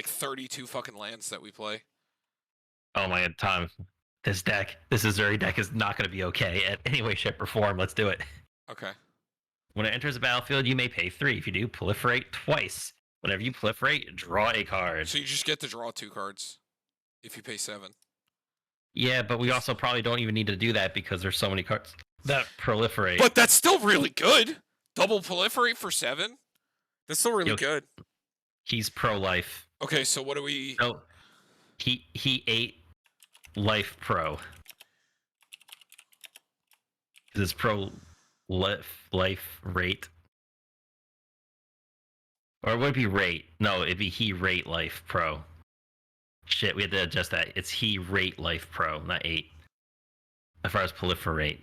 like 32 fucking lands that we play. Oh my god, Tom. This Ezuri deck is not going to be okay at any way, shape, or form. Let's do it. Okay. When it enters the battlefield, you may pay 3. If you do, proliferate twice. Whenever you proliferate, draw a card. So you just get to draw 2 cards if you pay 7. Yeah, but we also probably don't even need to do that because there's so many cards that proliferate. But that's still really good. Double proliferate for 7? That's still really good. He's pro-life. Okay, so what do we... No, he ate life pro. This pro-life rate. Or would it be rate? No, it'd be he rate life pro. Shit, we had to adjust that. It's he rate life pro, not 8. As far as proliferate.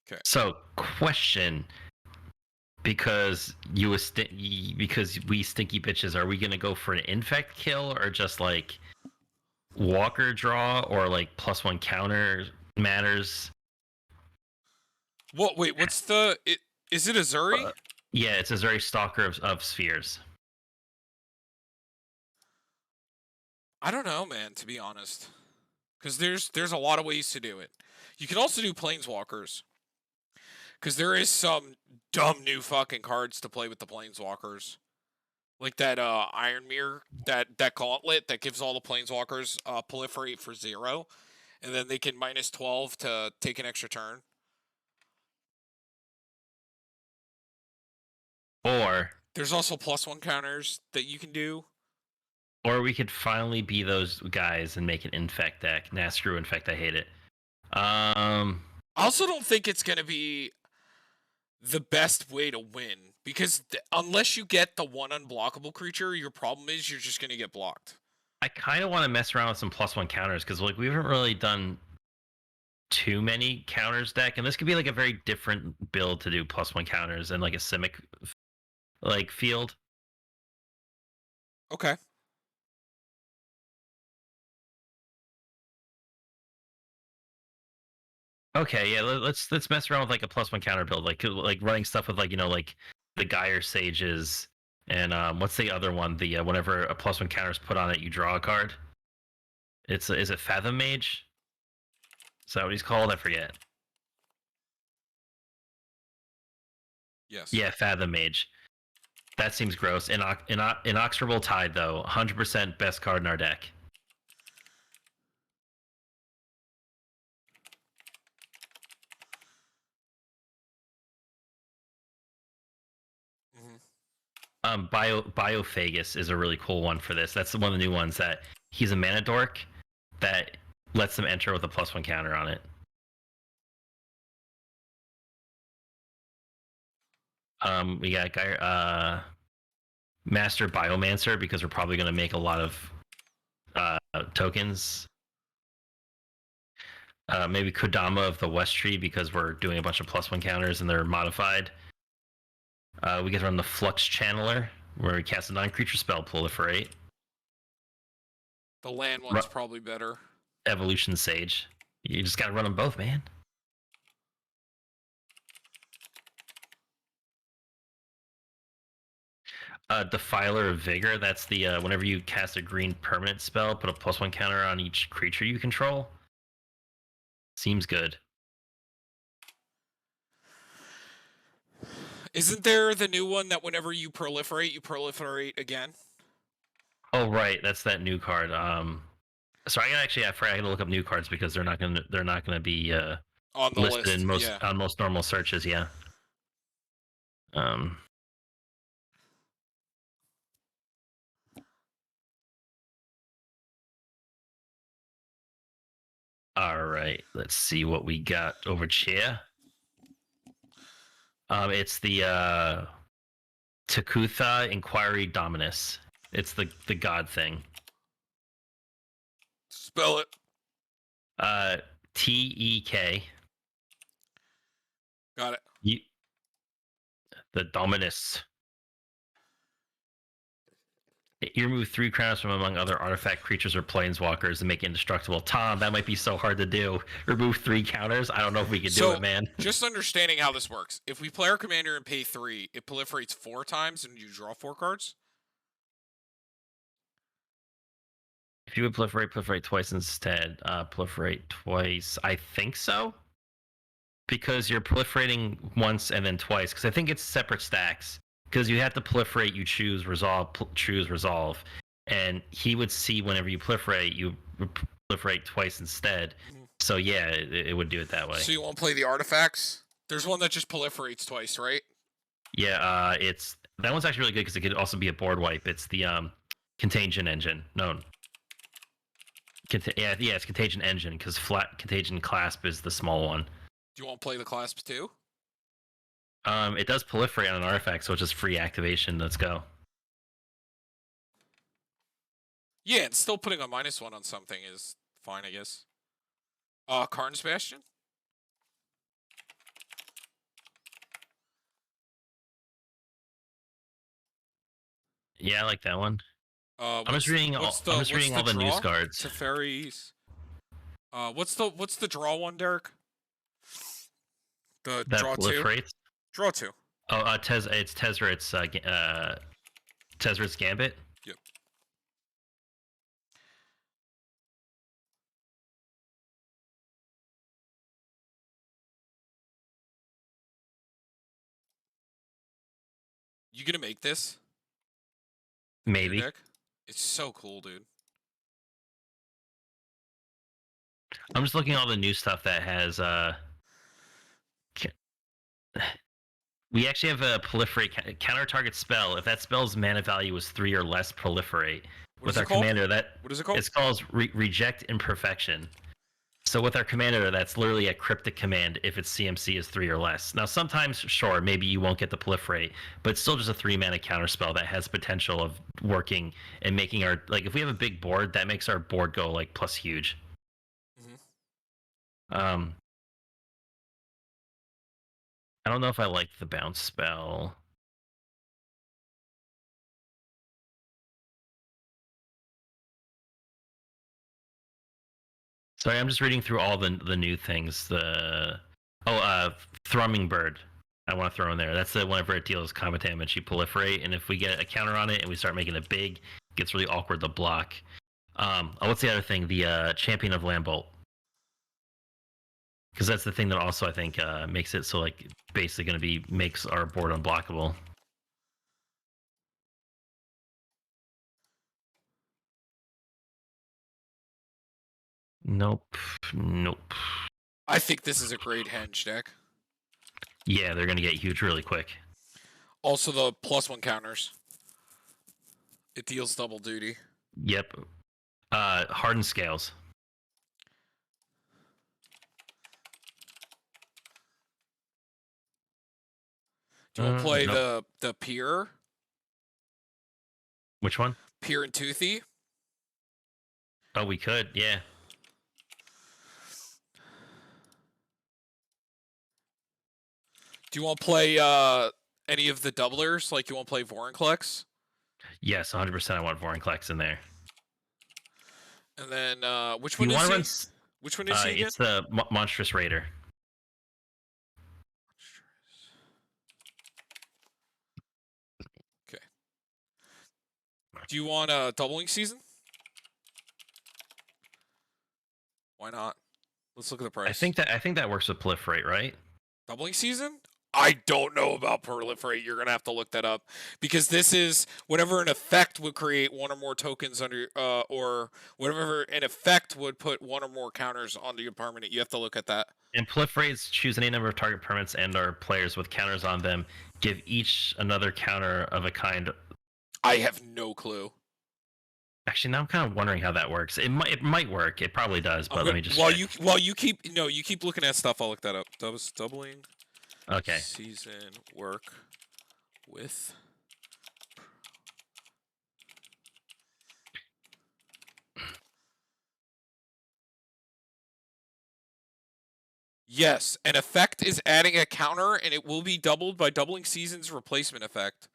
Okay. So, question: because because we stinky bitches, are we gonna go for an infect kill or just like walker draw or like +1 counter matters? What? Wait, what's the? Is it Ezuri? Yeah, it's Ezuri Stalker of Spheres. I don't know, man. To be honest, because there's a lot of ways to do it. You can also do planeswalkers. Because there is some dumb new fucking cards to play with the planeswalkers. Like that Iron Mirror, that gauntlet that gives all the planeswalkers proliferate for 0. And then they can -12 to take an extra turn. Or there's also +1 counters that you can do. Or we could finally be those guys and make an infect deck. Nah, screw infect, I hate it. I also don't think it's going to be the best way to win. Because unless you get the one unblockable creature, your problem is you're just going to get blocked. I kind of want to mess around with some +1 counters because like we haven't really done too many counters deck, and this could be like a very different build to do +1 counters and like a Simic like field. Okay. Okay, yeah, let's mess around with like a +1 counter build, like running stuff with like like the Gyre Sages and what's the other one? The whenever a +1 counter is put on it, you draw a card. Is it Fathom Mage? Is that what he's called? I forget. Yes. Yeah, Fathom Mage. That seems gross. Inexorable Tide though, 100% best card in our deck. Biophagus is a really cool one for this. That's one of the new ones that he's a mana dork that lets them enter with a +1 counter on it. We got Master Biomancer because we're probably going to make a lot of tokens. Maybe Kodama of the West Tree because we're doing a bunch of +1 counters and they're modified. We get to run the Flux Channeler where we cast a non-creature spell, proliferate. The land one's probably better. Evolution Sage. You just got to run them both, man. Defiler of Vigor. That's the whenever you cast a green permanent spell, put a +1 counter on each creature you control. Seems good. Isn't there the new one that whenever you proliferate again? Oh right, that's that new card. So I forgot to look up new cards because they're not gonna be on the listed list, in on most normal searches. Yeah. All right, let's see what we got over here. It's the Takutha Inquiry Dominus. It's the god thing. Spell it. TEK. Got it. The Dominus. You remove 3 counters from among other artifact creatures or planeswalkers and make it indestructible. Tom, that might be so hard to do. Remove 3 counters? I don't know if we could do it, So, man. just understanding how this works. If we play our commander and pay 3, it proliferates 4 times and you draw 4 cards? If you would proliferate twice instead. Proliferate twice. I think so. Because you're proliferating once and then twice. Because I think it's separate stacks. Because you have to proliferate, you choose resolve, choose resolve. And he would see whenever you proliferate, you proliferate twice instead. So yeah, it would do it that way. So you want to play the artifacts? There's one that just proliferates twice, right? Yeah, it's that one's actually really good because it could also be a board wipe. It's the Contagion Engine. No, it's Contagion Engine because flat Contagion Clasp is the small one. Do you want to play the clasp too? It does proliferate on an artifact, so it's just free activation. Let's go. Yeah, and still putting a -1 on something is fine, I guess. Karn's Bastion? Yeah, I like that one. I'm just reading all the news cards. Teferi's. What's the draw one, Derek? The that draw proliferates? 2? Draw 2. Oh, it's Tezzera's Tezzera's Gambit. Yep. You gonna make this? Maybe. Deck? It's so cool, dude. I'm just looking at all the new stuff that has we actually have a proliferate counter target spell. If that spell's mana value is 3 or less, proliferate. With our commander, what is it called? It's called Reject Imperfection. So with our commander, that's literally a cryptic command if its CMC is 3 or less. Now sometimes, sure, maybe you won't get the proliferate, but it's still just a 3 mana counter spell that has potential of working and making our if we have a big board, that makes our board go plus huge. Mm-hmm. I don't know if I like the bounce spell. Sorry, I'm just reading through all the new things. Thrumming Bird. I want to throw in there. That's the whenever it deals combat damage, you proliferate, and if we get a counter on it and we start making it big, it gets really awkward to block. What's the other thing? The Champion of Lambolt. Because that's the thing that also I think makes it so basically going to makes our board unblockable. Nope. I think this is a great henge deck. Yeah, they're going to get huge really quick. Also, the +1 counters. It deals double duty. Yep. Hardened Scales. Do you want to play the Pier? Which one? Pier and Toothy? Oh, we could, yeah. Do you want to play any of the doublers? Like, you want to play Vorinclex? Yes, 100% I want Vorinclex in there. And then, which one is he? Which one is he again? It's the Monstrous Raider. Okay. Do you want a doubling season? Why not? Let's look at the price. I think that works with proliferate, right? Doubling season? I don't know about proliferate. You're gonna have to look that up because this is whatever an effect would create one or more tokens under, or whatever an effect would put one or more counters onto your permanent. You have to look at that. And proliferates choose any number of target permanents and/or players with counters on them. Give each another counter of a kind. I have no clue. Actually, now I'm kind of wondering how that works. It might work. It probably does, but let me just while you keep looking at stuff. I'll look that up. Doubling. Okay. Season work with. Yes, an effect is adding a counter, and it will be doubled by doubling season's replacement effect.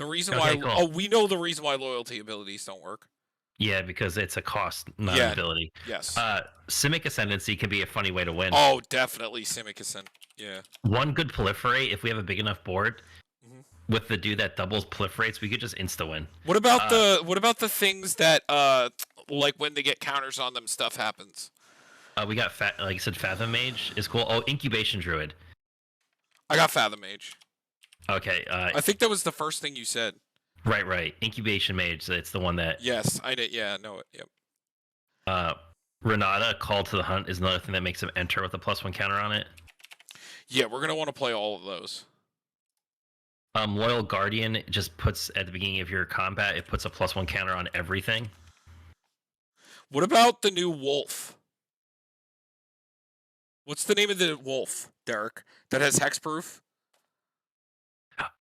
The reason Okay, why, cool. oh, we know the reason why loyalty abilities don't work. Yeah, because it's a cost, not an Yeah. ability. Yes. Simic Ascendancy can be a funny way to win. Oh, definitely Simic. Yeah. One good proliferate, if we have a big enough board, Mhm. with the dude that doubles proliferates, we could just insta win. What about the things that like when they get counters on them, stuff happens? We got like I said, Fathom Mage is cool. Oh, Incubation Druid. I got Fathom Mage. Okay. I think that was the first thing you said. Right. Incubation Mage. It's the one that. Yes, I did. Yeah, I know it. Yep. Renata, Call to the Hunt is another thing that makes him enter with a +1 counter on it. Yeah, we're gonna want to play all of those. Loyal Guardian just puts at the beginning of your combat, it puts a +1 counter on everything. What about the new Wolf? What's the name of the Wolf, Derek? That has hexproof?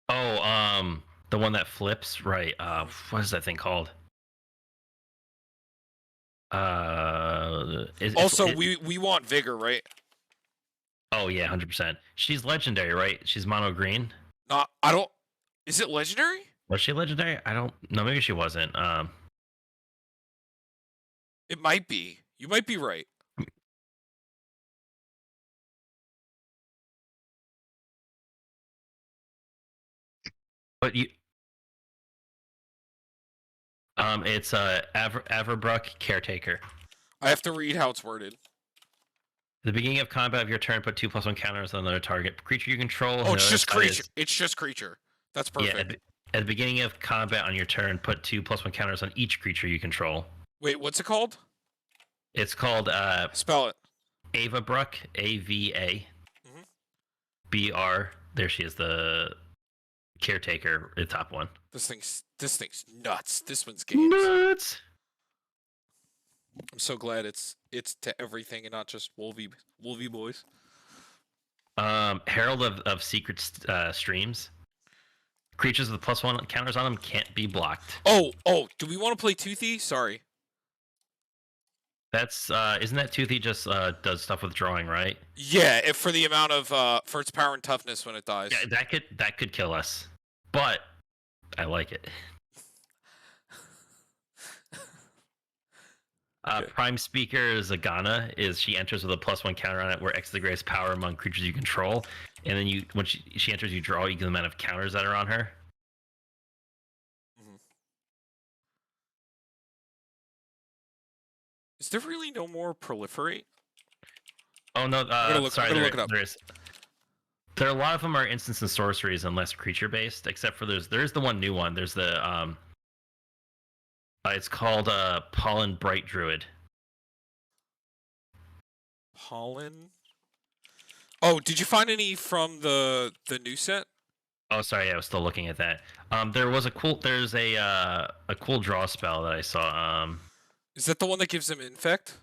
Oh, the one that flips, right? What is that thing called? Also, we want Vigor, right? Oh yeah, 100%. She's legendary, right? She's mono green. I don't. Is it legendary? Was she legendary? I don't know. Maybe she wasn't. It might be. You might be right. But you, it's Averbruck Caretaker. I have to read how it's worded. At the beginning of combat of your turn, put 2+1 counters on another target creature you control. Oh, it's just creature. It's just creature. That's perfect. Yeah, at the beginning of combat on your turn, put 2+1 counters on each creature you control. Wait, what's it called? It's called Spell it. Avabruck, AVA, BR. There she is, the caretaker, the top one. This thing's nuts. This one's games. Nuts. I'm so glad it's to everything and not just Wolvie boys. Herald of Secret Streams. Creatures with +1 counters on them can't be blocked. Oh, do we want to play Toothy? Sorry. That's isn't that Toothy just does stuff with drawing, right? Yeah, if for the amount of for its power and toughness when it dies. Yeah, that could kill us. But I like it. Okay. Prime Speaker Zagana she enters with a +1 counter on it, where X is the greatest power among creatures you control, and then when she enters, you draw equal amount of counters that are on her. Is there really no more proliferate? Oh no, sorry, look it up. There is. There are a lot of them are instants and sorceries and less creature based, except for there's the one new one. There's the it's called Pollen Bright Druid. Pollen. Oh, did you find any from the new set? Oh, sorry, I was still looking at that. There's a cool draw spell that I saw. Is that the one that gives them infect?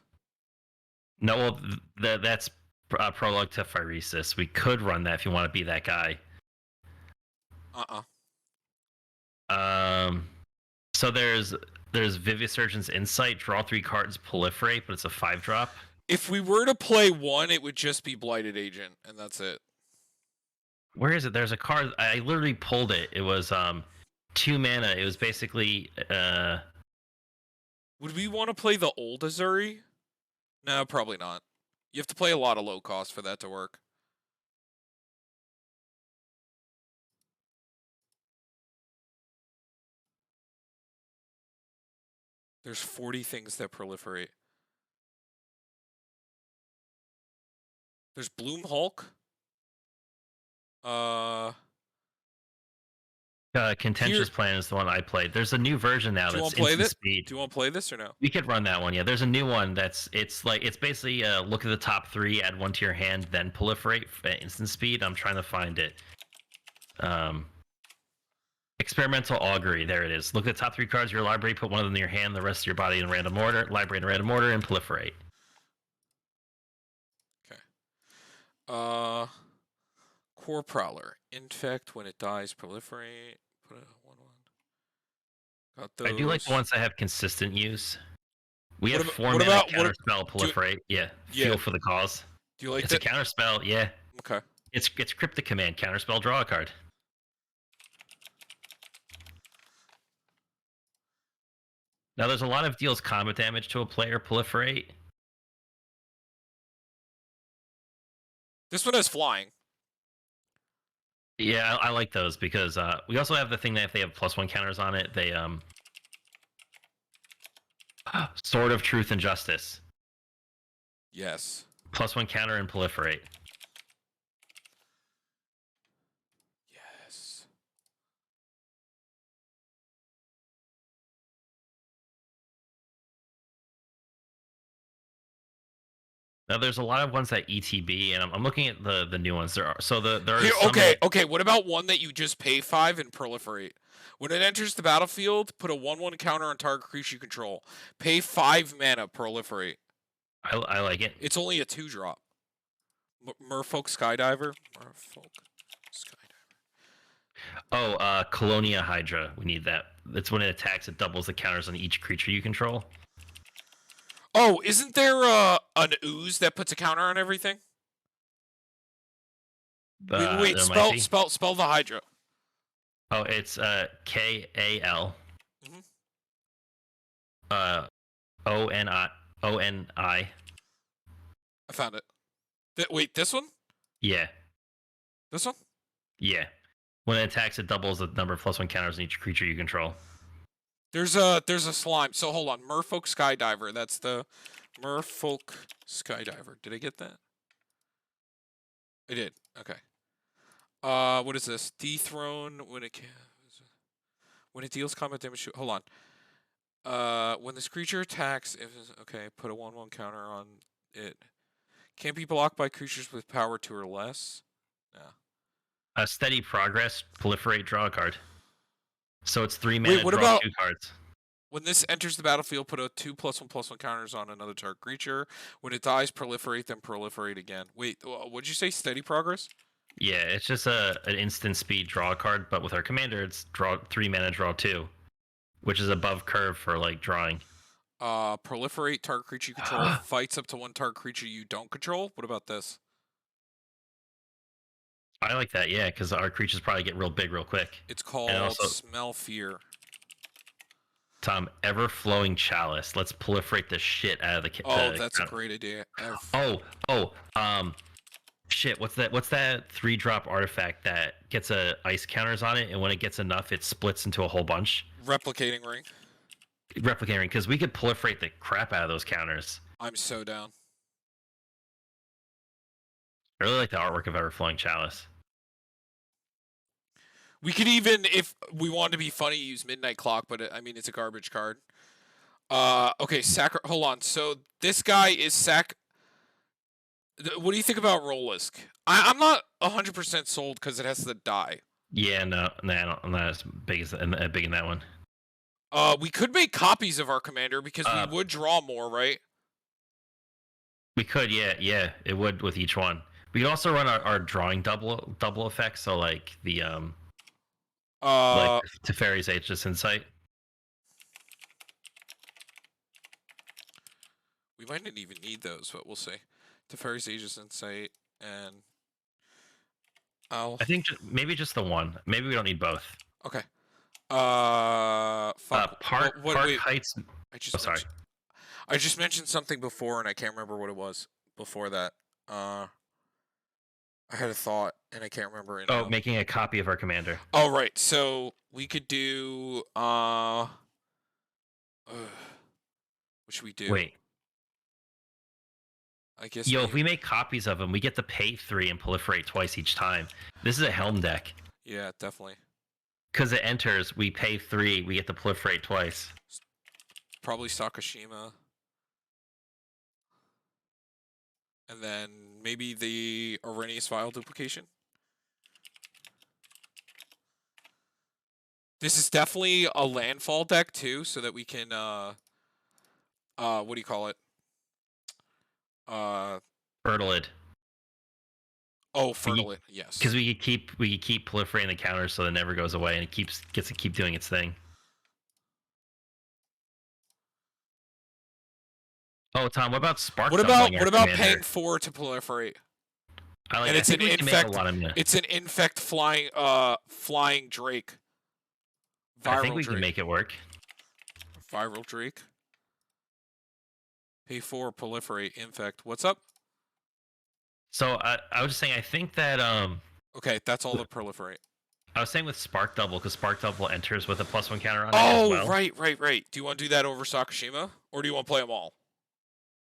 No, well, that's prologue to Phyresis. We could run that if you want to be that guy. So there's Vivisurgent's Insight. Draw 3 cards, proliferate, but it's a 5-drop. If we were to play one, it would just be Blighted Agent, and that's it. Where is it? There's a card. I literally pulled it. It was 2 mana. It was basically. Would we want to play the old Ezuri? No, probably not. You have to play a lot of low cost for that to work. There's 40 things that proliferate. There's Bloom Hulk. Contentious Plan is the one I played. There's a new version now that's instant speed. Do you want to play this or no? We could run that one. Yeah, there's a new one it's basically look at the top 3, add 1 to your hand, then proliferate at instant speed. I'm trying to find it. Experimental Augury. There it is. Look at the top 3 cards of your library. Put one of them in your hand. The rest of your body in random order. Library in random order, and proliferate. Okay. Core Prowler. Infect when it dies, proliferate. Put a 1/1. Got those. I do like the ones that have consistent use. We have 4 mana counterspell proliferate. Feel for the cause. Do you like it's that? It's a counterspell, yeah. Okay. It's cryptic command, counterspell, draw a card. Now, there's a lot of deals combat damage to a player proliferate. This one has flying. Yeah, I like those because we also have the thing that if they have +1 counters on it, they Sword of Truth and Justice. Yes. +1 counter and proliferate. Yes. Now, there's a lot of ones that ETB, and I'm looking at the new ones. There are Here, some okay, that, okay. What about one that you just pay 5 and proliferate? When it enters the battlefield, put a 1/1 counter on target creature you control. Pay 5 mana, proliferate. I like it. It's only a 2-drop. Merfolk Skydiver. Merfolk Skydiver. Oh, Colonia Hydra. We need that. That's when it attacks, it doubles the counters on each creature you control. Oh, isn't there an ooze that puts a counter on everything? Wait. There might be. Spell the Hydra. Oh, it's KAL. Mhm. ONI. I found it. Wait, this one? Yeah. This one? Yeah. When it attacks, it doubles the number of +1 counters on each creature you control. There's a slime. So hold on. Merfolk Skydiver. That's the Merfolk Skydiver. Did I get that? I did. Okay. What is this? Dethrone when it deals combat damage. Hold on. When this creature attacks, okay, put a 1/1 counter on it. Can't be blocked by creatures with power 2 or less. No. Steady Progress, proliferate, draw a card. So it's 3 mana, Wait, what draw about 2 cards. when this enters the battlefield? Put a 2/1/1 counters on another target creature. When it dies, proliferate, then proliferate again. Wait, what'd you say? Steady progress? Yeah, it's just an instant speed draw card, but with our commander, it's draw 3 mana, draw 2, which is above curve for like drawing. Proliferate, target creature you control fights up to 1 target creature you don't control. What about this? I like that, yeah, because our creatures probably get real big real quick. It's called also, Smell Fear. Tom, Ever-Flowing Chalice. Let's proliferate the shit out of the. Oh, that's a great idea. Shit, what's that? What's that 3-drop artifact that gets ice counters on it, and when it gets enough, it splits into a whole bunch? Replicating Ring. Replicating, because we could proliferate the crap out of those counters. I'm so down. I really like the artwork of Ever-Flowing Chalice. We could even, if we wanted to be funny, use Midnight Clock, but I mean, it's a garbage card. Okay, hold on. So this guy is What do you think about Rollisk? I'm not 100% sold because it has to die. Yeah, no, I'm not as big in that one. We could make copies of our commander because we would draw more, right? We could, yeah, it would with each one. We could also run our drawing double effects, so like the like Teferi's Aegis Insight. We might not even need those, but we'll see. Teferi's Aegis Insight and I think maybe just the one. Maybe we don't need both. Okay. Park Heights. Sorry. I just mentioned something before, and I can't remember what it was before that. I had a thought, and I can't remember it now. Making a copy of our commander. Oh, right. So we could do. What should we do? Wait. I guess. If we make copies of them, we get to pay 3 and proliferate twice each time. This is a Helm deck. Yeah, definitely. Because it enters, we pay 3, we get to proliferate twice. Probably Sakashima. And then maybe the Arrhenius Vial duplication. This is definitely a landfall deck too, so that we can what do you call it? Fertilid. Oh, Fertilid, yes. Because we could keep proliferating the counters so it never goes away and it gets to keep doing its thing. Oh, Tom, what about Spark? What about paying 4 to proliferate? And it's an infect. It's an infect flying Drake. I think we can make it work. Viral Drake. Pay 4, proliferate, infect. What's up? So I was just saying, I think that Okay, that's all the proliferate. I was saying with Spark Double, because Spark Double enters with a +1 counter on it as Oh, well. right. Do you want to do that over Sakashima? Or do you want to play them all?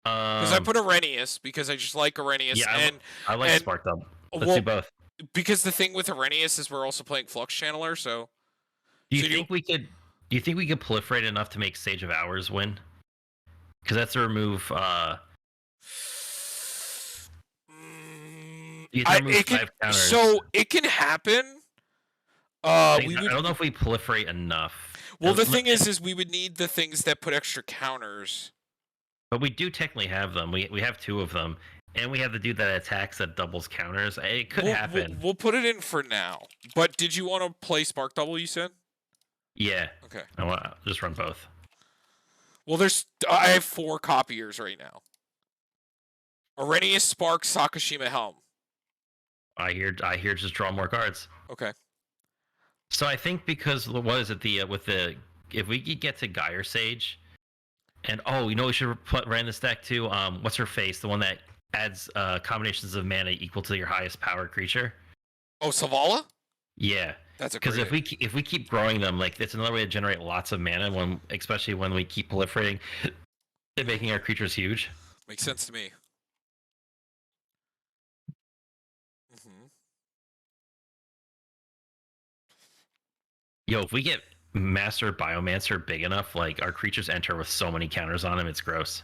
Because I Um, put Arrhenius, because I just like Arrhenius. yeah, I like and Spark Double. Let's do well, both. because the thing with Arrhenius is we're also playing Flux Channeler, so... Do you So think we could? Do you think we could proliferate enough to make Sage of Hours win? Because that's to remove. You have to remove it can... 5 counters. So, it can happen. I We would... don't know if we proliferate enough. Well, the thing is we would need the things that put extra counters. But we do technically have them. We have 2 of them, and we have the dude that attacks that doubles counters. It could happen. We'll put it in for now. But did you want to play Spark Double, you said? Yeah. Okay. I want to just run both. Well, I have 4 copiers right now. Arrhenius, Spark, Sakashima, Helm. I hear just draw more cards. Okay. So I think because what is it if we could get to Gyre Sage, and we should ran this deck too. What's her face? The one that adds combinations of mana equal to your highest power creature. Oh, Savala? Yeah, that's a because if we keep growing them, like it's another way to generate lots of mana especially when we keep proliferating and making our creatures huge. Makes sense to me. Yo, if we get Master Biomancer big enough, like our creatures enter with so many counters on them, it's gross.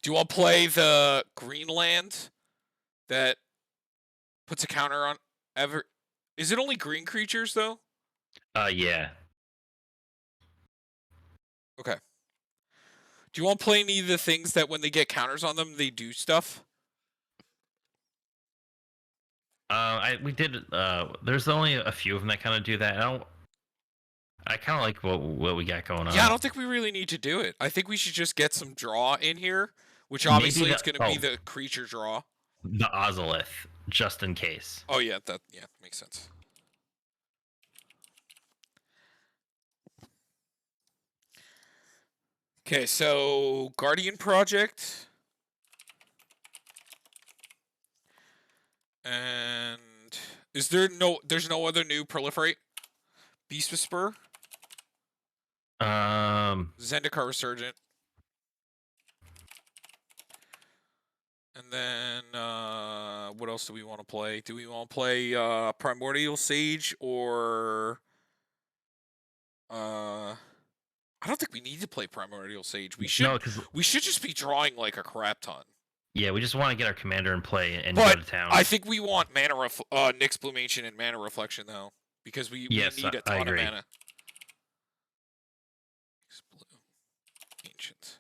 Do you want to play the Greenland that puts a counter on ever? Is it only green creatures though? Yeah. Okay. Do you want to play any of the things that when they get counters on them, they do stuff? We did. There's only a few of them that kind of do that. I kind of like what we got going on. Yeah, I don't think we really need to do it. I think we should just get some draw in here, which obviously it's going to be the creature draw. The Ozolith, just in case. Oh yeah, makes sense. Okay, so Guardian Project. And there's no other new proliferate? Beast Whisperer? Zendikar Resurgent. And then what else do we want to play? Do we want to play Primordial Sage or I don't think we need to play Primordial Sage. We should just be drawing like a crap ton. Yeah, we just want to get our commander in play and go to town. I think we want Nyx Bloom Ancient and Mana Reflection though, because we need a ton of mana. Nyx Bloom Ancient.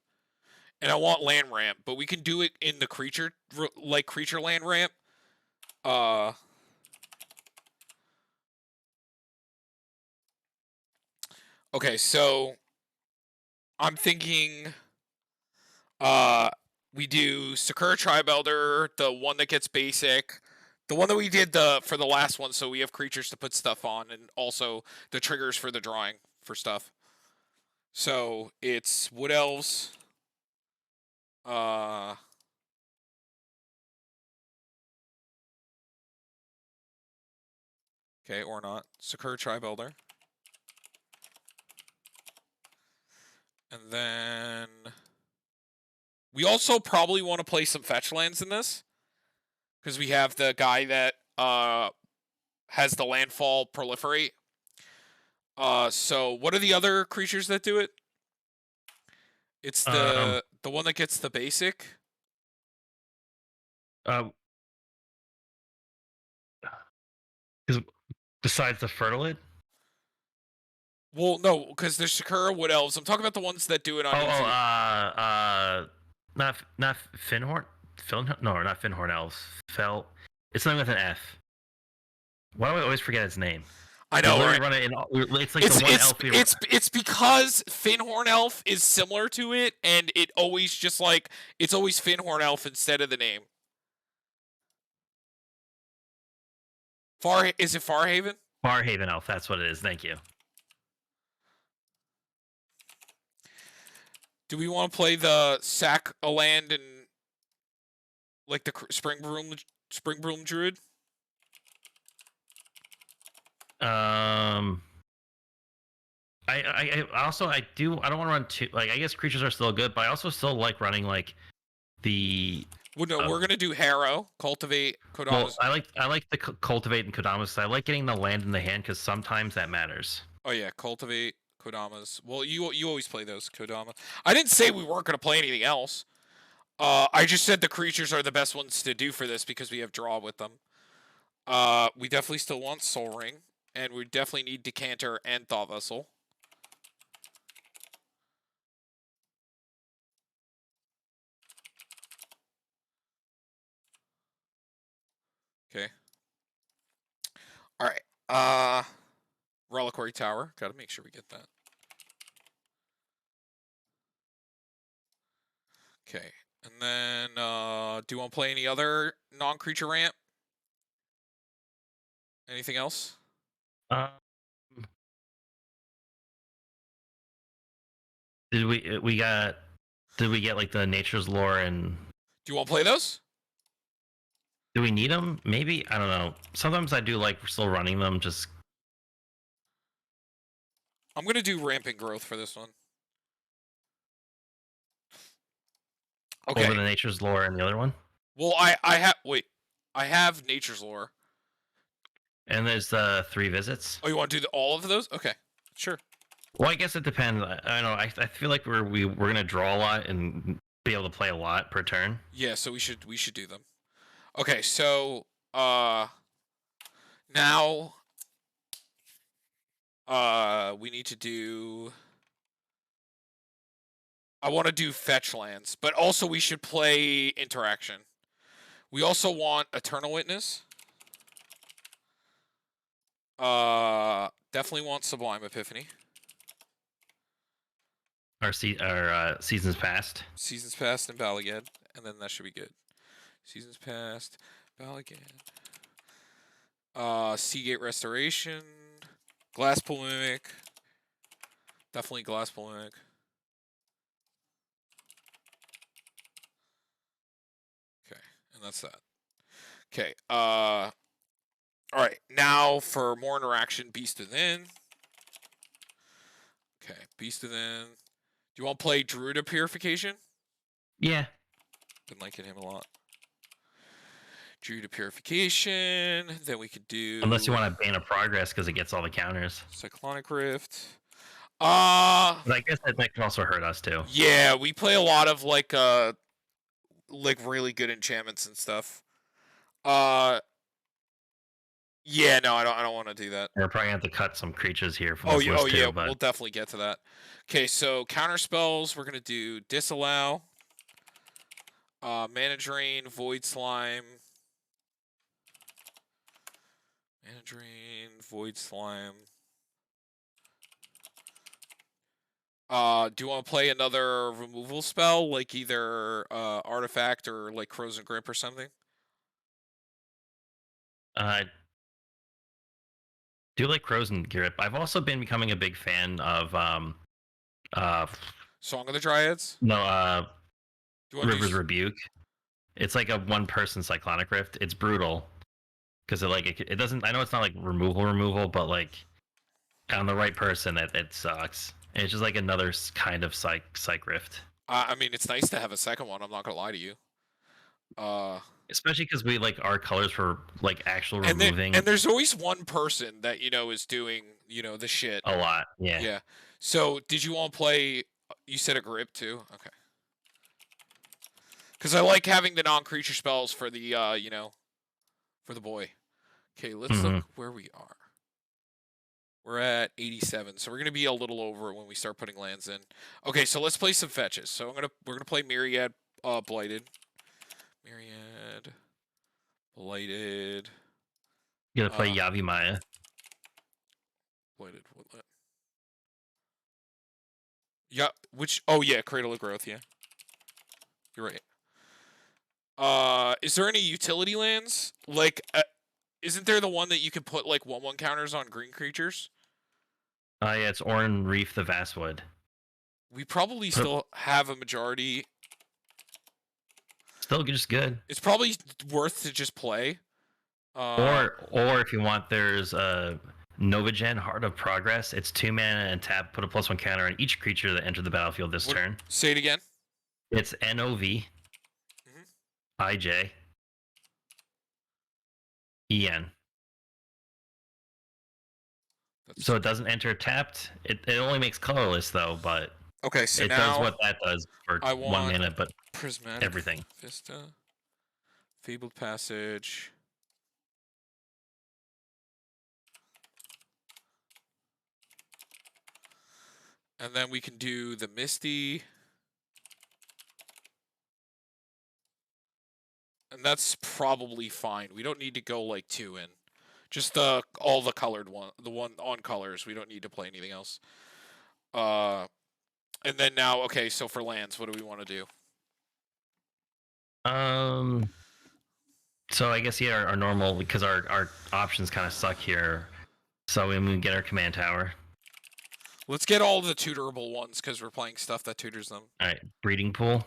And I want land ramp, but we can do it in the creature land ramp. Okay, so I'm thinking we do Sakura Tribe Elder, the one that gets basic, the one that we did for the last one, so we have creatures to put stuff on, and also the triggers for the drawing for stuff. So it's Wood Elves. Okay, or not. Sakura Tribe Elder. And then we also probably want to play some fetch lands in this, because we have the guy that has the landfall proliferate. So what are the other creatures that do it? It's the one that gets the basic. Besides the Fertilid? Well, no, because there's Sakura Wood Elves. I'm talking about the ones that do it on. Not Finhorn. No, not Finhorn Elves. It's something with an F. Why do I always forget its name? I know. Right? Run it in, it's like the one elf. It's because Finhorn Elf is similar to it, and it always it's always Finhorn Elf instead of the name. Is it Farhaven? Farhaven Elf. That's what it is. Thank you. Do we want to play the sack a land and like the spring broom druid? Um, I also I don't want to run too like I guess creatures are still good, but I also still like running like the Well, no, uh, we're gonna do Harrow, cultivate, well Kodama's. I like the cultivate and Kodamas. I like getting the land in the hand because sometimes that matters. Oh yeah, cultivate, Kodamas. Well, you always play those Kodama. I didn't say we weren't gonna play anything else. I just said the creatures are the best ones to do for this because we have draw with them. We definitely still want Soul Ring, and we definitely need Decanter and Thought Vessel. Okay. All right. Reliquary Tower. Got to make sure we get that. Okay. And then, do you want to play any other non-creature ramp? Anything else? Um, did we got did we get like the nature's lore and Do you want to play those? do we need them? Maybe I don't know. Sometimes I do like still running them just I'm gonna do Rampant Growth for this one. over Okay. the nature's lore and the other one. Well, I have wait. I have Nature's Lore. And there's the 3 visits. Oh, you want to do all of those? Okay. Sure. Well, I guess it depends. I don't know. I feel like we're gonna draw a lot and be able to play a lot per turn. Yeah, so we should do them. Okay, so now we need to do I want to do fetch lands, but also we should play interaction. We also want Eternal Witness. Definitely want Sublime Epiphany. Our seasons past. Seasons Past and Balagad, and then that should be good. Seasons Past, Balagad. Seagate Restoration. Glass Polemic. Definitely Glass Polemic. Okay, and that's that. Okay, alright, now for more interaction, Beast Within. Okay, Beast Within. Do you want to play Druid of Purification? Yeah. Been liking him a lot. Druid of Purification. Then we could do. Unless you want to Bane of Progress because it gets all the counters. Cyclonic Rift. But I guess that can also hurt us too. Yeah, we play a lot of like really good enchantments and stuff. Yeah, no, I don't want to do that. We're probably gonna have to cut some creatures here from Oh, this yeah, list oh too. yeah, But we'll definitely get to that. Okay, so counter spells, we're gonna do Disallow, Mana Drain, Void Slime, Mana Drain, Void Slime. Do you want to play another removal spell, like either Artifact or like Crow's and Grip or something? do like Crows and Grip. I've also been becoming a big fan of uh Song of the Dryads? no Do you want to River's do... Rebuke. It's like a 1-person Cyclonic Rift. It's brutal because it doesn't. I know it's not like removal, but like on the right person, it sucks. And it's just like another kind of psych rift. I mean, it's nice to have a second one. I'm not gonna lie to you. Especially because we like our colors for like actual And removing there's always one person that is doing the shit. a lot. Yeah. Yeah. So did you want to play? You said a grip too. Okay. Because I like having the non-creature spells for the for the boy. Okay, let's look where we are. We're at 87, so we're gonna be a little over when we start putting lands in. Okay, so let's play some fetches. So we're gonna play Myriad, Blighted, Myriad, Blighted. You gotta play Yavi Maya. Blighted Woodlet. Yeah, oh yeah, Cradle of Growth. Yeah, you're right. Is there any utility lands like? Isn't there the one that you can put like 1/1 counters on green creatures? Yeah, it's Orin Reef the Vastwood. We probably still have a majority. Still just good. It's probably worth to just play. Or if you want, there's Novagen Heart of Progress. It's 2 mana and tap. Put a +1 counter on each creature that entered the battlefield this turn. Say it again. It's NOV IJ EN. So it doesn't enter tapped. It only makes colorless though, but okay. So it now does what that does for 1 mana, but Prismatic everything. Vista, Fabled Passage. And then we can do the Misty. And that's probably fine. We don't need to go like 2 in. Just all the colored one, the one on colors. We don't need to play anything else. And then now, okay, so for lands, what do we want to do? So I guess our normal, because our options kind of suck here. So we get our command tower. Let's get all the tutorable ones because we're playing stuff that tutors them. All right, breeding pool.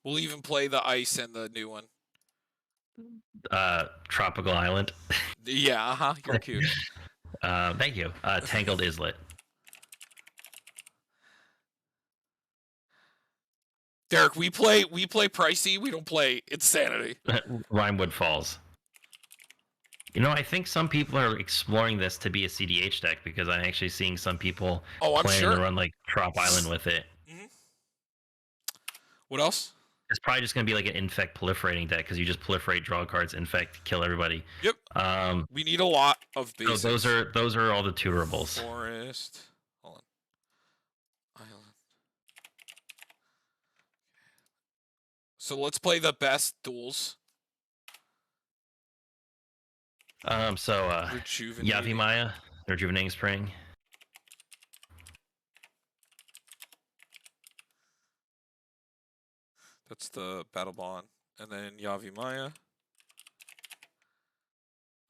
We'll even play the ice and the new one. Tropical Island. Yeah, you're cute. Thank you. Tangled Islet. Derek, we play pricey. We don't play insanity. Rimewood Falls. You know, I think some people are exploring this to be a CDH deck because I'm actually seeing some people planning to run like Trop Island with it. Mm-hmm. What else? It's probably just going to be like an infect proliferating deck because you just proliferate, draw cards, infect, kill everybody. Yep. We need a lot of basics. So those are all the tuturables. Forest. Hold on. Island. So let's play the best duels. Yavimaya, Rejuvenating Spring. That's the Battle Bond. And then Yavimaya.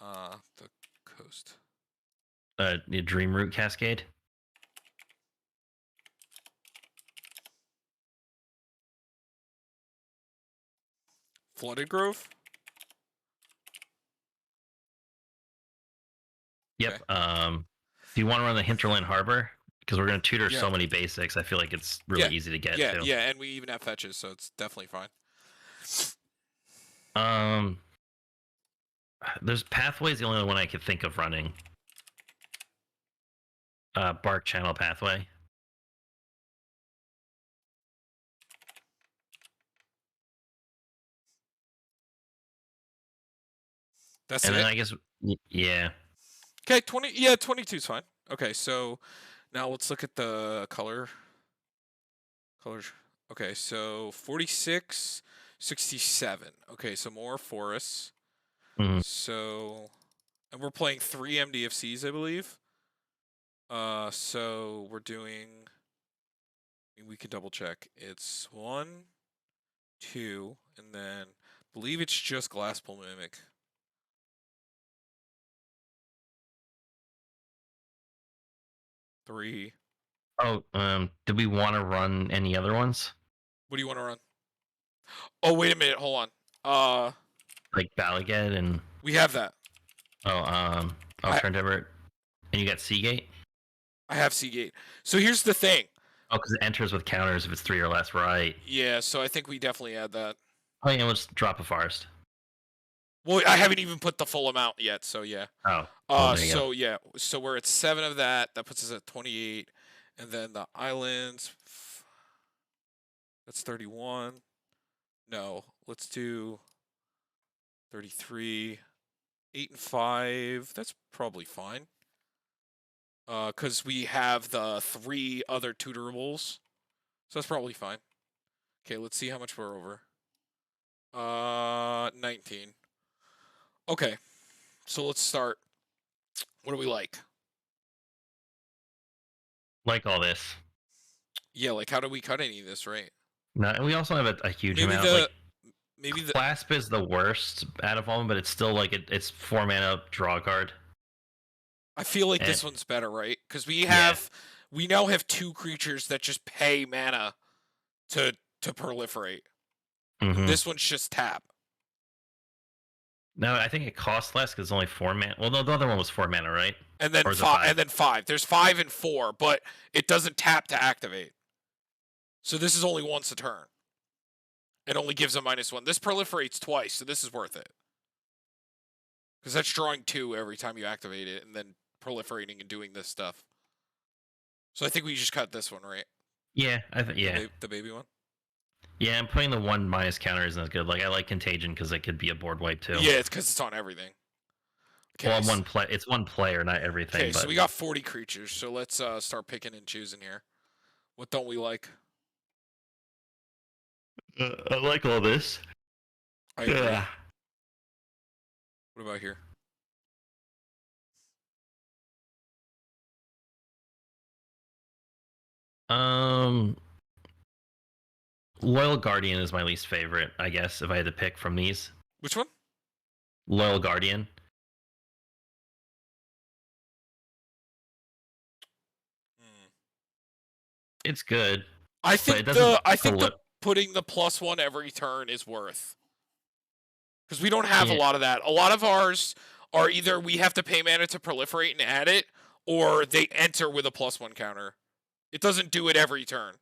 The Coast. The Dream Root Cascade. Flooded Grove? Yep. Okay. Do you want to run the Hinterland Harbor? Because we're going to tutor so many basics. I feel like it's really easy to get to. Yeah, and we even have fetches, so it's definitely fine. There's Pathway's the only one I could think of running. Bark Channel Pathway. That's and then I guess, yeah. Okay, 22 is fine. Okay, so now let's look at the colors. Okay, so 46, 67. Okay, so more forests. Mm-hmm. So, and we're playing 3 MDFCs, I believe. So we're doing, we can double check. It's 1, 2, and then I believe it's just Glasspool Mimic. Three. Oh, do we want to run any other ones? What do you want to run? Oh, wait a minute. Hold on. Like Balagad and... We have that. Oh, Turn Divert. And you got Seagate? I have Seagate. So here's the thing. Oh, because it enters with counters if it's 3 or less, right? Yeah, so I think we definitely add that. Oh, yeah, let's drop a Forest. Well, I haven't even put the full amount yet, so yeah. Oh. So yeah, so we're at 7 of that. That puts us at 28. And then the islands, that's 31. No, let's do 33. 8 and 5. That's probably fine. Because we have the 3 other tuturables. So that's probably fine. Okay, let's see how much we're over. 19. Okay, so let's start. What do we like? Like all this. Yeah, like how do we cut any of this, right? No, and we also have a huge amount. Maybe the Clasp is the worst out of all of them, but it's still like it's 4 mana draw card. I feel like this one's better, right? Because we have we now have 2 creatures that just pay mana to proliferate. And Mm-hmm. this one's just tap. No, I think it costs less because it's only 4 mana. Well, no, the other one was 4 mana, right? And then Or is it 5 5? and then 5. There's 5 and 4, but it doesn't tap to activate. So this is only once a turn. It only gives a -1. This proliferates twice, so this is worth it. Because that's drawing 2 every time you activate it, and then proliferating and doing this stuff. So I think we just cut this one, right? Yeah, I think yeah. The baby one? Yeah, and putting the 1 minus counter isn't as good. Like I like Contagion because it could be a board wipe too. Yeah, it's because it's on everything. Okay, Well, it's one player, not everything. okay, so But we got 40 creatures, so let's start picking and choosing here. What don't we like? I like all this. I agree. What about here? Um, Loyal Guardian is my least favorite, I guess, if I had to pick from these. Which one? Loyal Guardian. Hmm. It's good, I but it think doesn't. the putting the +1 every turn is worth. Because we don't have a Yeah, lot of that. A lot of ours are either we have to pay mana to proliferate and add it, or they enter with a +1 counter. It doesn't do it every turn.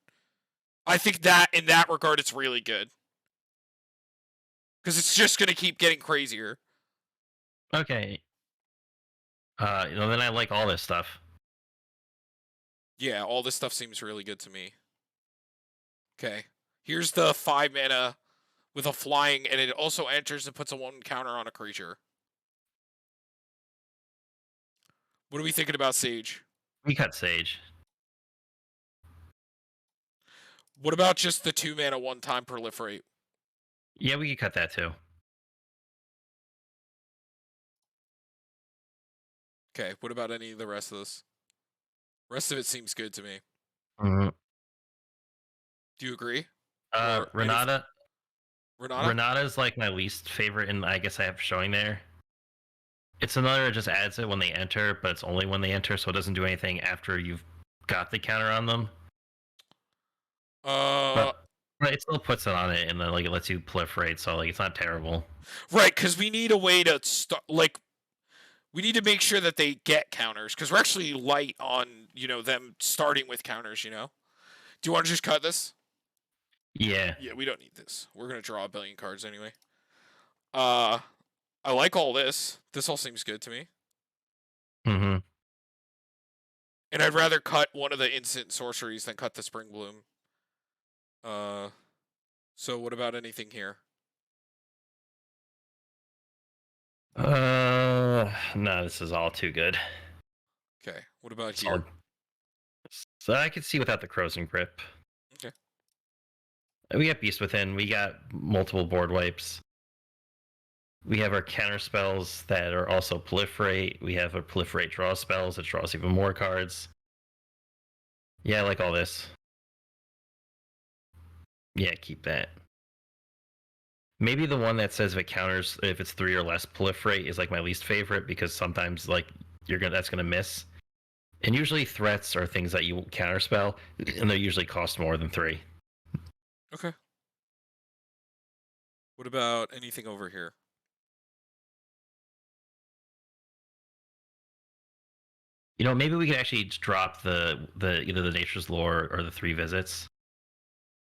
I think that in that regard, it's really good. Because it's just going to keep getting crazier. okay. Then I like all this stuff. Yeah, all this stuff seems really good to me. Okay. Here's the 5 mana with a flying, and it also enters and puts a 1 counter on a creature. What are we thinking about Sage? We cut Sage. What about just the 2 mana 1-time proliferate? Yeah, we could cut that too. Okay, what about any of the rest of this? Rest of it seems good to me. Mm-hmm. Do you agree? Or Renata. Renata? Renata's like my least favorite, and I guess I have showing there. It's another that just adds it when they enter, but it's only when they enter, so it doesn't do anything after you've got the counter on them. Uh, But it still puts it on it, and then like it lets you proliferate, so like it's not terrible. right, because we need a way to start. Like, we need to make sure that they get counters, because we're actually light on them starting with counters. Do you want to just cut this? Yeah. Yeah, we don't need this. We're gonna draw a billion cards anyway. Uh, I like all this. This all seems good to me. Mm-hmm. And I'd rather cut one of the instant sorceries than cut the Spring Bloom. So what about anything here? No, this is all too good. Okay, what about It's here? all... So I could see without the Crows and Grip. Okay. We got Beast Within. We got multiple board wipes. We have our counter spells that are also proliferate. We have our proliferate draw spells that draws even more cards. Yeah, I like all this. Yeah, keep that. Maybe the one that says if it counters if it's 3 or less proliferate is like my least favorite because sometimes like that's gonna miss. And usually threats are things that you counterspell, and they usually cost more than 3. Okay. What about anything over here? Maybe we could actually just drop the either the Nature's Lore or the 3 visits.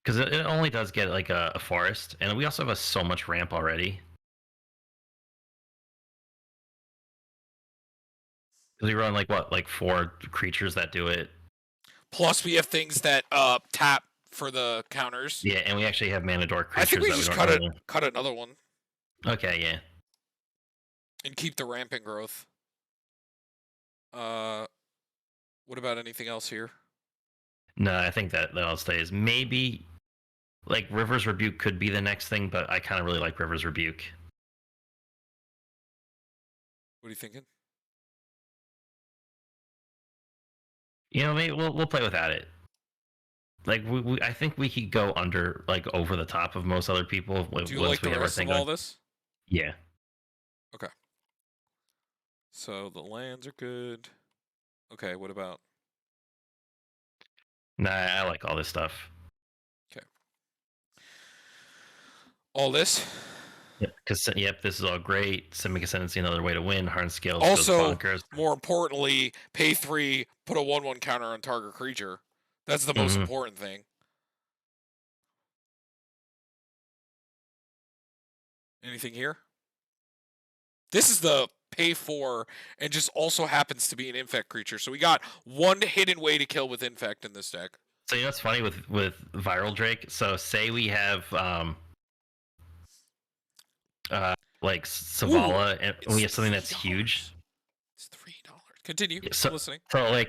Because it only does get like a forest, and we also have so much ramp already. Because we run like what, like 4 creatures that do it. Plus, we have things that tap for the counters. Yeah, and we actually have mana dork I think creatures we that just we don't really... cut another one Okay, yeah. and keep the rampant growth. What about anything else here? No, I think that all stays. Maybe like River's Rebuke could be the next thing, but I kind of really like River's Rebuke. What are you thinking? Maybe we'll play without it. Like I think we could go under like over the top of most other people Do you once like we the have our rest thing of all going. this? Yeah. Okay. So the lands are good. Okay, what about? Nah, I like all this stuff. Okay. All this. Yep, because yep, this is all great. Simic Ascendancy, another way to win. Hardened Scales goes Also, bonkers. more importantly, pay 3, put a 1/1 counter on target creature. That's the most important thing. Anything here? This is the pay 4 and just also happens to be an infect creature. So we got one hidden way to kill with infect in this deck. So you know what's funny with Viral Drake? So say we have like Ooh, Savala, and we it's have something that's $3. huge. It's $3. Continue. Yeah, I'm listening.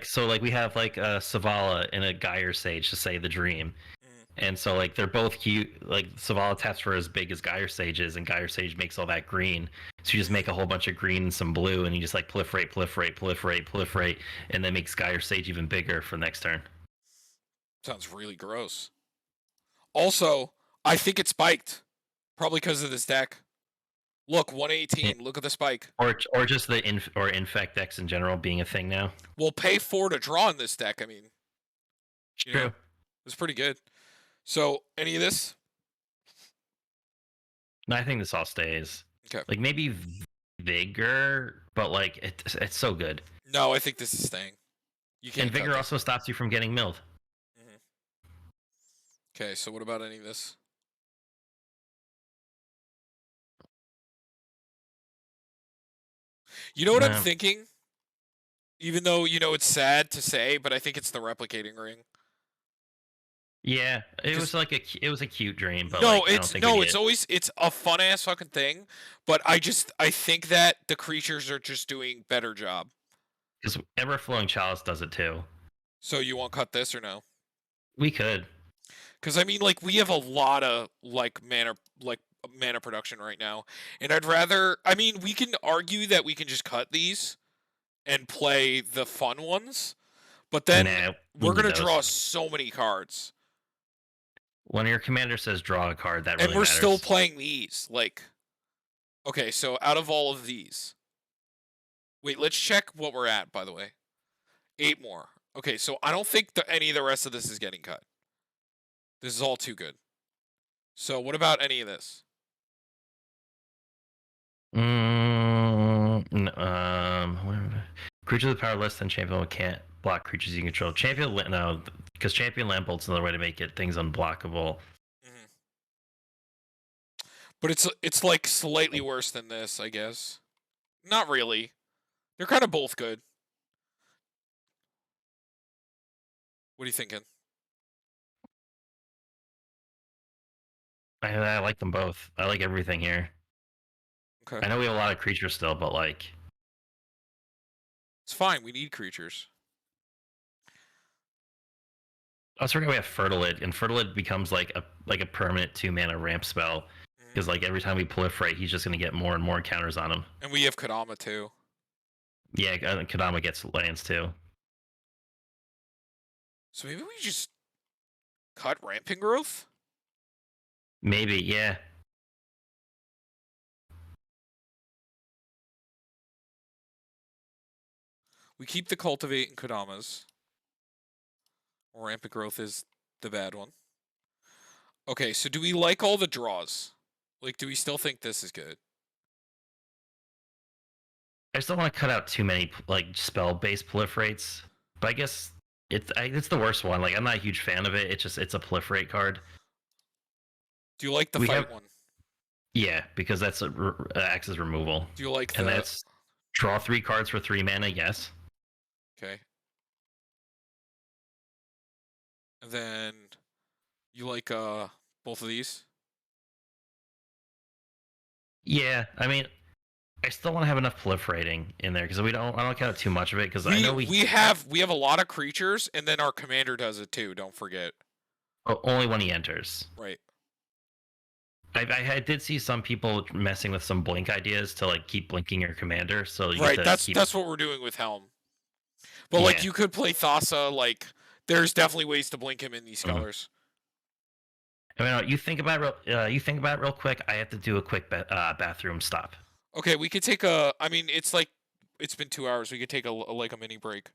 So like we have like a Savala and a Gyre Sage to say the dream. Mm. And so like they're both cute. Like Savala taps for as big as Gyre Sage is, and Gyre Sage makes all that green. So you just make a whole bunch of green and some blue, and you just like proliferate, and then makes Gyre Sage even bigger for next turn. Sounds really gross. Also, I think it spiked. Probably because of this deck. Look, 118. Look at the spike. Or just the infect decks in general being a thing now. We'll pay 4 to draw in this deck. I mean, True. It's pretty good. So, any of this? No, I think this all stays. Okay. Like maybe Vigor, but like it's so good. No, I think this is staying. You can't. And Vigor also stops you from getting milled. Mm-hmm. Okay, so what about any of this? You know what I'm thinking? Even though, it's sad to say, but I think it's the replicating ring. Yeah, it was a cute dream, but no, like, it's a fun ass fucking thing, but I think that the creatures are just doing better job. Because Everflowing Chalice does it too. So you want to cut this or no? We could. Because I mean, like, we have a lot of mana production right now, and I'd rather. I mean, we can argue that we can just cut these and play the fun ones, but then we're gonna draw so many cards. When your commander says draw a card, that really and we're matters. Still playing these. Like, okay, so out of all of these, wait, let's check what we're at. By the way, 8 more. Okay, so I don't think any of the rest of this is getting cut. This is all too good. So what about any of this? Creatures with power less than champion can't block creatures you control. Champion no, because champion land bolt's another way to make things unblockable. Mm-hmm. But it's like slightly worse than this, I guess. Not really. They're kind of both good. What are you thinking? I like them both. I like everything here. Okay. I know we have a lot of creatures still, but like, it's fine. We need creatures. I was forgetting we have Fertilid, and Fertilid becomes like a permanent 2-mana ramp spell. Because like every time we proliferate, he's just gonna get more and more counters on him. And we have Kodama too. Yeah, Kodama gets lands too. So maybe we just cut Ramping Growth? Maybe, yeah. We keep the Cultivate and Kodamas. Rampant Growth is the bad one. Okay, so do we like all the draws? Like, do we still think this is good? I just don't want to cut out too many like spell-based proliferates. But I guess it's the worst one. Like, I'm not a huge fan of it. It's a proliferate card. Do you like the fight one? Yeah, because that's acts as removal. Do you like and that's draw 3 cards for 3 mana? Yes. Okay. And then you like both of these? Yeah, I mean, I still want to have enough proliferating in there because I don't count out too much of it because I know we have a lot of creatures, and then our commander does it too. Don't forget. Only when he enters. Right. I did see some people messing with some blink ideas to like keep blinking your commander. So you right, that's what we're doing with Helm. But like, you could play Thassa. Like, there's definitely ways to blink him in these colors. I mean, you think about it real quick. I have to do a quick bathroom stop. Okay, we could take a. I mean, it's been 2 hours. We could take a mini break.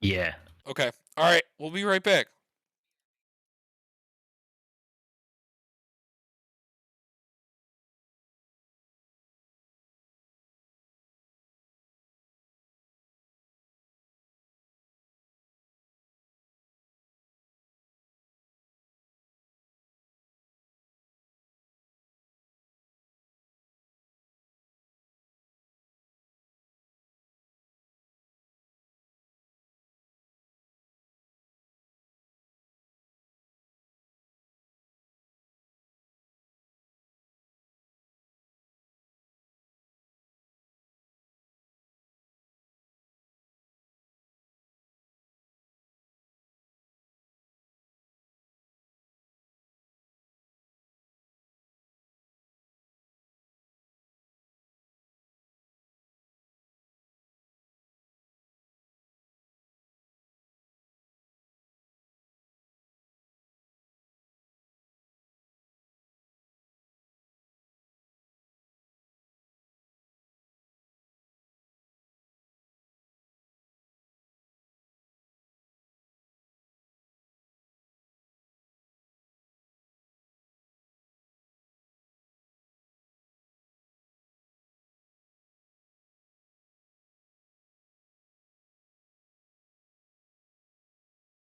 Yeah. Okay. All right. We'll be right back.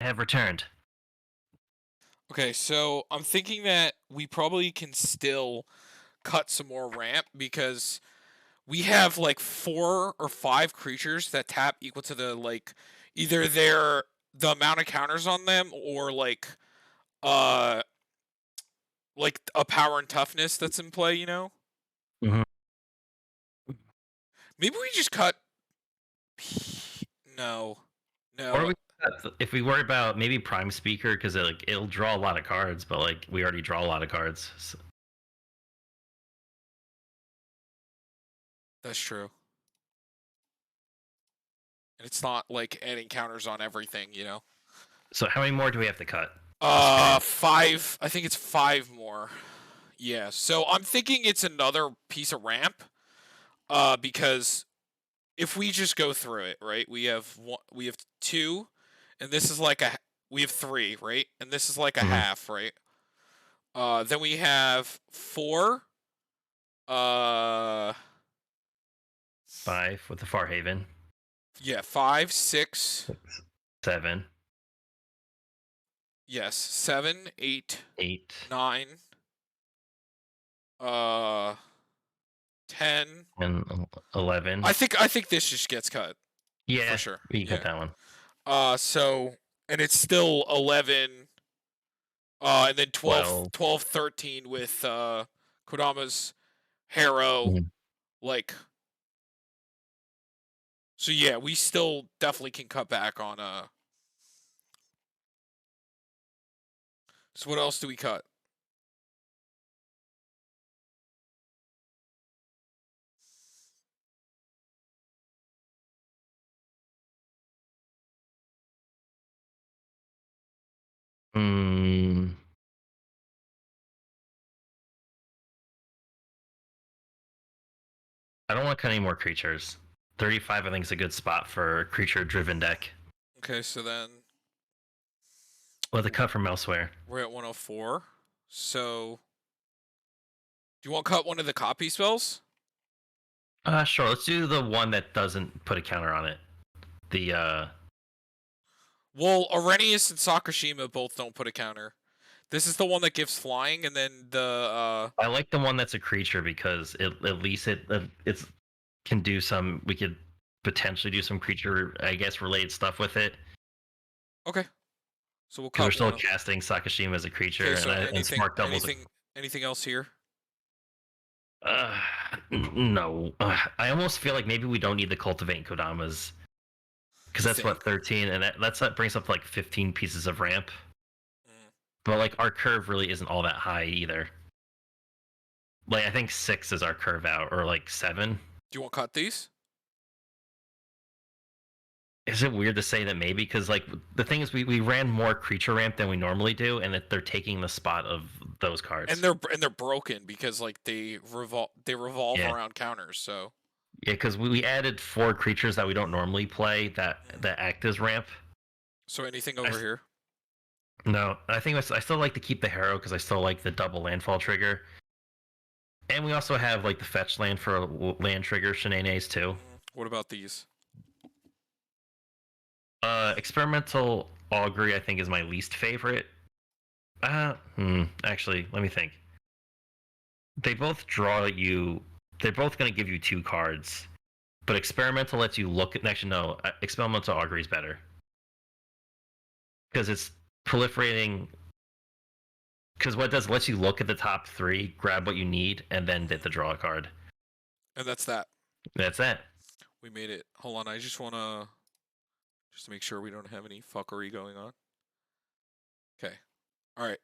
have returned. Okay, so I'm thinking that we probably can still cut some more ramp because we have like 4 or 5 creatures that tap equal to the either the amount of counters on them or uh like a power and toughness that's in play, you know? Mhm. Maybe we just cut no. Or No. we, if we worry about maybe Prime Speaker, because it'll draw a lot of cards, but like we already draw a lot of cards. So, That's true. And it's not like adding counters on everything, you know? so how many more do we have to cut? Just curious. 5. I think it's 5 more. Yeah. So I'm thinking it's another piece of ramp. Because if we just go through it, right? We have 2, and this is like we have 3, right? And this is like a Mhm. half, right? Then we have 4. Uh, 5 with the Far Haven. yeah, 5, 6. 7, Yes, 7, 8, 8, 9. Uh, 10. and 11. I think this just gets cut for Yeah, sure. we can cut Yeah. that one. So and it's still 11. And then 12. 12, 13 with Kodama's Harrow. Mhm. Like, so yeah, we still definitely can cut back on. So what else do we cut? Mm, I don't want to cut any more creatures. 35, I think, is a good spot for a creature-driven deck. Okay, so then We'll have to cut from elsewhere. we're at 104. So, do you want to cut one of the copy spells? Sure. Let's do the one that doesn't put a counter on it. The Well, Arrhenius and Sakashima both don't put a counter. This is the one that gives flying, and then the I like the one that's a creature because at least it's can do some. We could potentially do some creature, I guess, related stuff with it okay. So we'll because we're cut still one. casting Sakashima as a creature, Okay, so and Smart Doubles. anything else here? Uh, no, I almost feel like maybe we don't need the Cultivating Kodamas because You that's think? what 13, and that brings up like 15 pieces of ramp. Mm. But like our curve really isn't all that high either. Like I think 6 is our curve out, or like 7. Do you want to cut these? Is it weird to say that maybe? Because like the thing is, we ran more creature ramp than we normally do, and that they're taking the spot of those cards. And they're broken because like they revolve Yeah, around counters. So yeah, because we added 4 creatures that we don't normally play mm. that act as ramp. So anything I over here? No, I think I still like to keep the Harrow because I still like the double landfall trigger, and we also have like the fetch land for land trigger shenanigans too. What about these? Experimental augury I think is my least favorite. Actually, let me think. They both draw you. They're both going to give you 2 cards, but experimental lets you look at. Actually, no. Experimental augury is better because it's proliferating. Because what it does lets you look at the top 3, grab what you need, and then get the draw a card. And that's that. That's it. We made it. Hold on, I just wanna just to make sure we don't have any fuckery going on. Okay. All right.